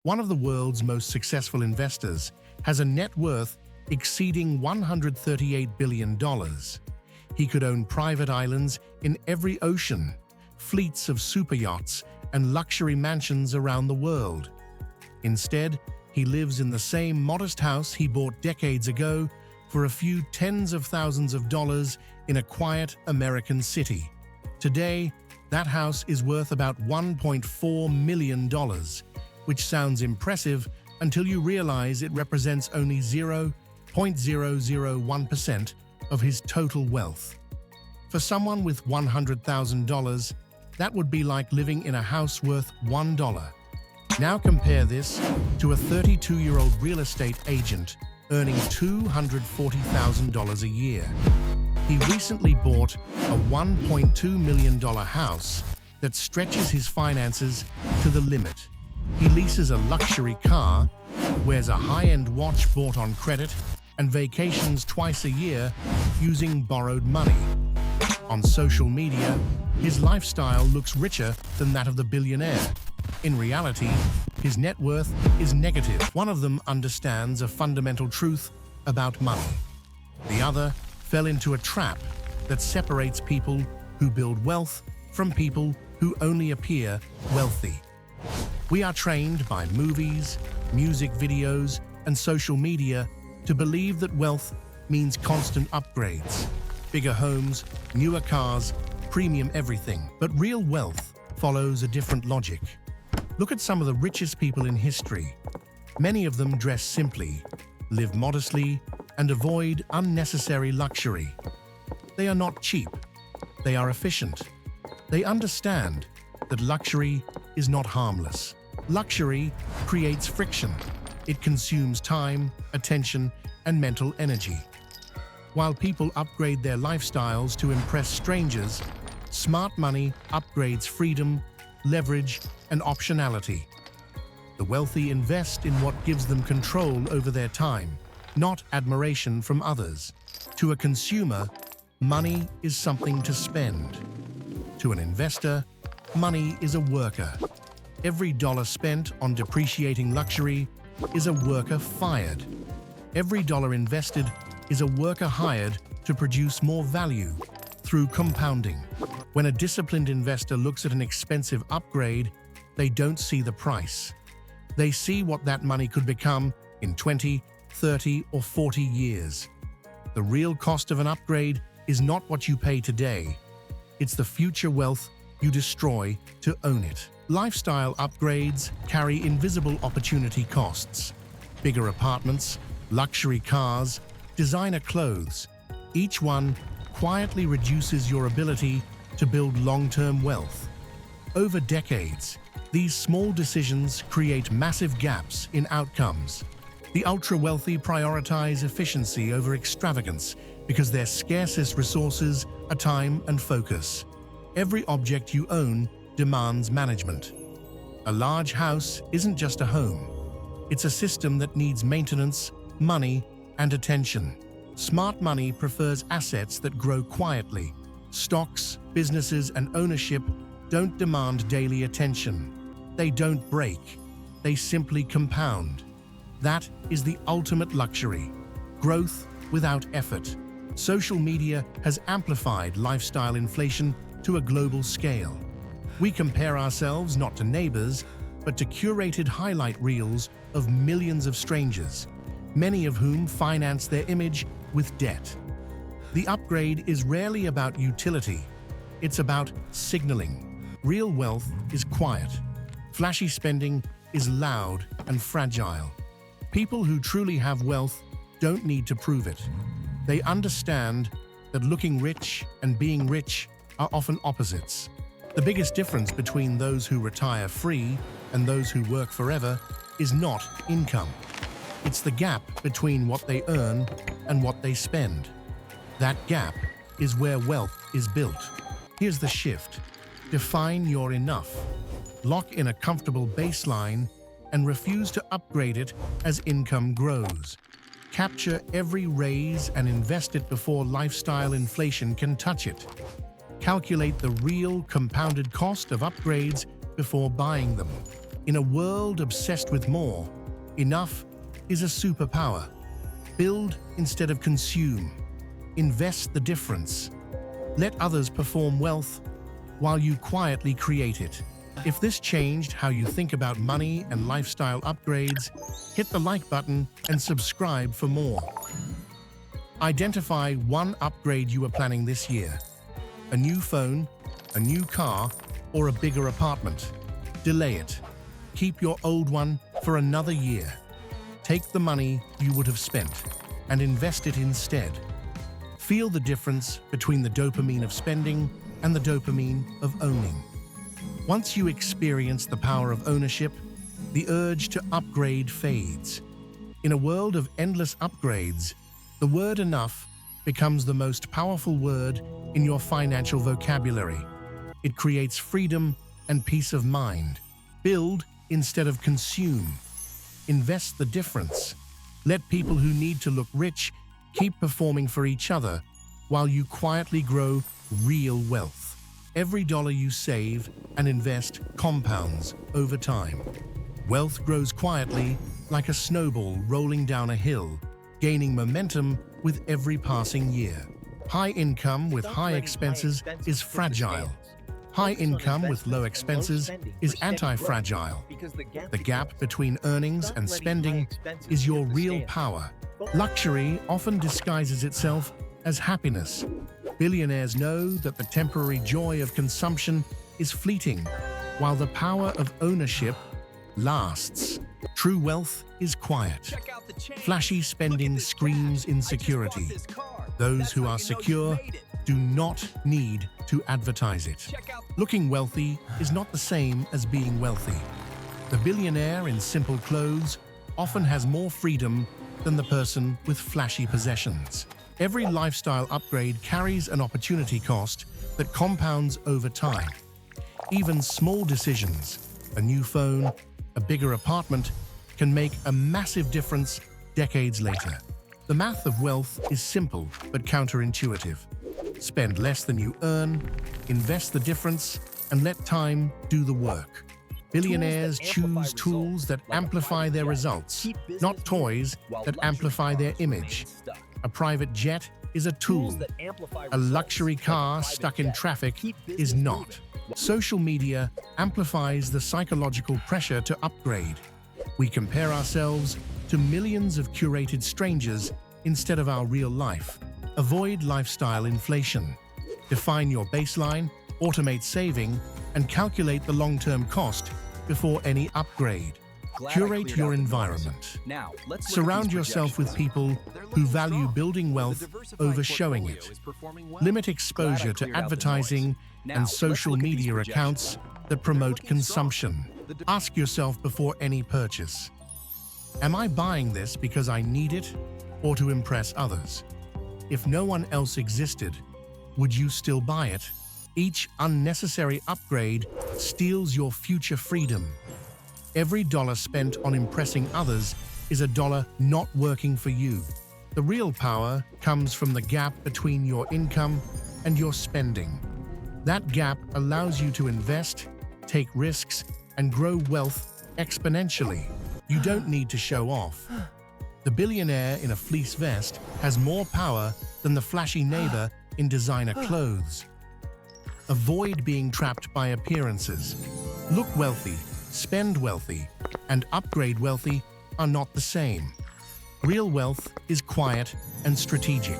One of the world's most successful investors has a net worth exceeding $138 billion. He could own private islands in every ocean, fleets of super yachts, and luxury mansions around the world. Instead, he lives in the same modest house he bought decades ago for a few tens of thousands of dollars in a quiet American city. Today, that house is worth about $1.4 million, which sounds impressive until you realize it represents only 0.001% of his total wealth. For someone with $100,000, that would be like living in a house worth $1. Now compare this to a 32-year-old real estate agent earning $240,000 a year. He recently bought a $1.2 million house that stretches his finances to the limit. He leases a luxury car, wears a high-end watch bought on credit, and vacations twice a year using borrowed money. On social media, his lifestyle looks richer than that of the billionaire. In reality, his net worth is negative. One of them understands a fundamental truth about money. The other fell into a trap that separates people who build wealth from people who only appear wealthy. We are trained by movies, music videos, and social media to believe that wealth means constant upgrades, bigger homes, newer cars, premium everything. But real wealth follows a different logic. Look at some of the richest people in history. Many of them dress simply, live modestly, and avoid unnecessary luxury. They are not cheap. They are efficient. They understand that luxury is not harmless. Luxury creates friction. It consumes time, attention, and mental energy. While people upgrade their lifestyles to impress strangers, smart money upgrades freedom, leverage, and optionality. The wealthy invest in what gives them control over their time, not admiration from others. To a consumer, money is something to spend. To an investor, money is a worker. Every dollar spent on depreciating luxury is a worker fired. Every dollar invested is a worker hired to produce more value through compounding. When a disciplined investor looks at an expensive upgrade, they don't see the price. They see what that money could become in 20, 30, or 40 years. The real cost of an upgrade is not what you pay today. It's the future wealth you destroy to own it. Lifestyle upgrades carry invisible opportunity costs. Bigger apartments, luxury cars, designer clothes. Each one quietly reduces your ability to build long-term wealth. Over decades, these small decisions create massive gaps in outcomes. The ultra-wealthy prioritize efficiency over extravagance because their scarcest resources are time and focus. Every object you own demands management. A large house isn't just a home. It's a system that needs maintenance, money, and attention. Smart money prefers assets that grow quietly. Stocks, businesses, and ownership don't demand daily attention. They don't break. They simply compound. That is the ultimate luxury. Growth without effort. Social media has amplified lifestyle inflation to a global scale. We compare ourselves not to neighbors, but to curated highlight reels of millions of strangers, many of whom finance their image with debt. The upgrade is rarely about utility. It's about signaling. Real wealth is quiet. Flashy spending is loud and fragile. People who truly have wealth don't need to prove it. They understand that looking rich and being rich are often opposites. The biggest difference between those who retire free and those who work forever is not income. It's the gap between what they earn and what they spend. That gap is where wealth is built. Here's the shift. Define your enough. Lock in a comfortable baseline and refuse to upgrade it as income grows. Capture every raise and invest it before lifestyle inflation can touch it. Calculate the real compounded cost of upgrades before buying them. In a world obsessed with more, enough is a superpower. Build instead of consume. Invest the difference. Let others perform wealth while you quietly create it. If this changed how you think about money and lifestyle upgrades, hit the like button and subscribe for more. Identify one upgrade you are planning this year. A new phone, a new car, or a bigger apartment. Delay it. Keep your old one for another year. Take the money you would have spent and invest it instead. Feel the difference between the dopamine of spending and the dopamine of owning. Once you experience the power of ownership, the urge to upgrade fades. In a world of endless upgrades, the word enough becomes the most powerful word in your financial vocabulary. It creates freedom and peace of mind. Build instead of consume. Invest the difference. Let people who need to look rich keep performing for each other while you quietly grow real wealth. Every dollar you save and invest compounds over time. Wealth grows quietly like a snowball rolling down a hill, gaining momentum with every passing year. High income with high expenses is fragile. High income with low expenses is anti-fragile. The gap between earnings and spending is your real power. Luxury often disguises itself as happiness. Billionaires know that the temporary joy of consumption is fleeting, while the power of ownership lasts. True wealth is quiet. Flashy spending screams insecurity. Those who are secure do not need to advertise it. Looking wealthy is not the same as being wealthy. The billionaire in simple clothes often has more freedom than the person with flashy possessions. Every lifestyle upgrade carries an opportunity cost that compounds over time. Even small decisions, a new phone, a bigger apartment, can make a massive difference decades later. The math of wealth is simple but counterintuitive. Spend less than you earn, invest the difference, and let time do the work. Billionaires choose tools that amplify their results, not toys that amplify their image. A private jet is a tool. A luxury car stuck in traffic is not. Social media amplifies the psychological pressure to upgrade. We compare ourselves to millions of curated strangers instead of our real life. Avoid lifestyle inflation. Define your baseline, automate saving, and calculate the long-term cost before any upgrade. Curate your environment. Surround yourself with people who value building wealth over showing it. Limit exposure to advertising and social media accounts that promote consumption. Ask yourself before any purchase, am I buying this because I need it or to impress others? If no one else existed, would you still buy it? Each unnecessary upgrade steals your future freedom. Every dollar spent on impressing others is a dollar not working for you. The real power comes from the gap between your income and your spending. That gap allows you to invest, take risks, and grow wealth exponentially. You don't need to show off. The billionaire in a fleece vest has more power than the flashy neighbor in designer clothes. Avoid being trapped by appearances. Look wealthy, spend wealthy, and upgrade wealthy are not the same. Real wealth is quiet and strategic.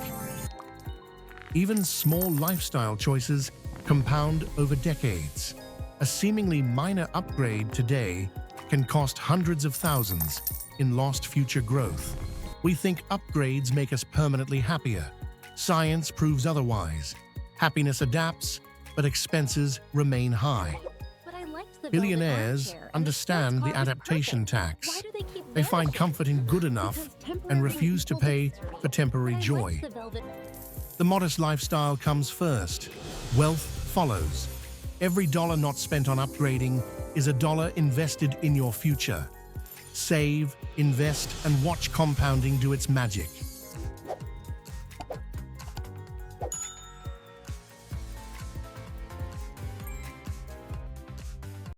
Even small lifestyle choices compound over decades. A seemingly minor upgrade today can cost hundreds of thousands in lost future growth. We think upgrades make us permanently happier. Science proves otherwise. Happiness adapts, but expenses remain high. Billionaires understand the adaptation tax. They find comfort in good enough and refuse to pay for temporary joy. The modest lifestyle comes first. Wealth follows. Every dollar not spent on upgrading is a dollar invested in your future. Save, invest, and watch compounding do its magic.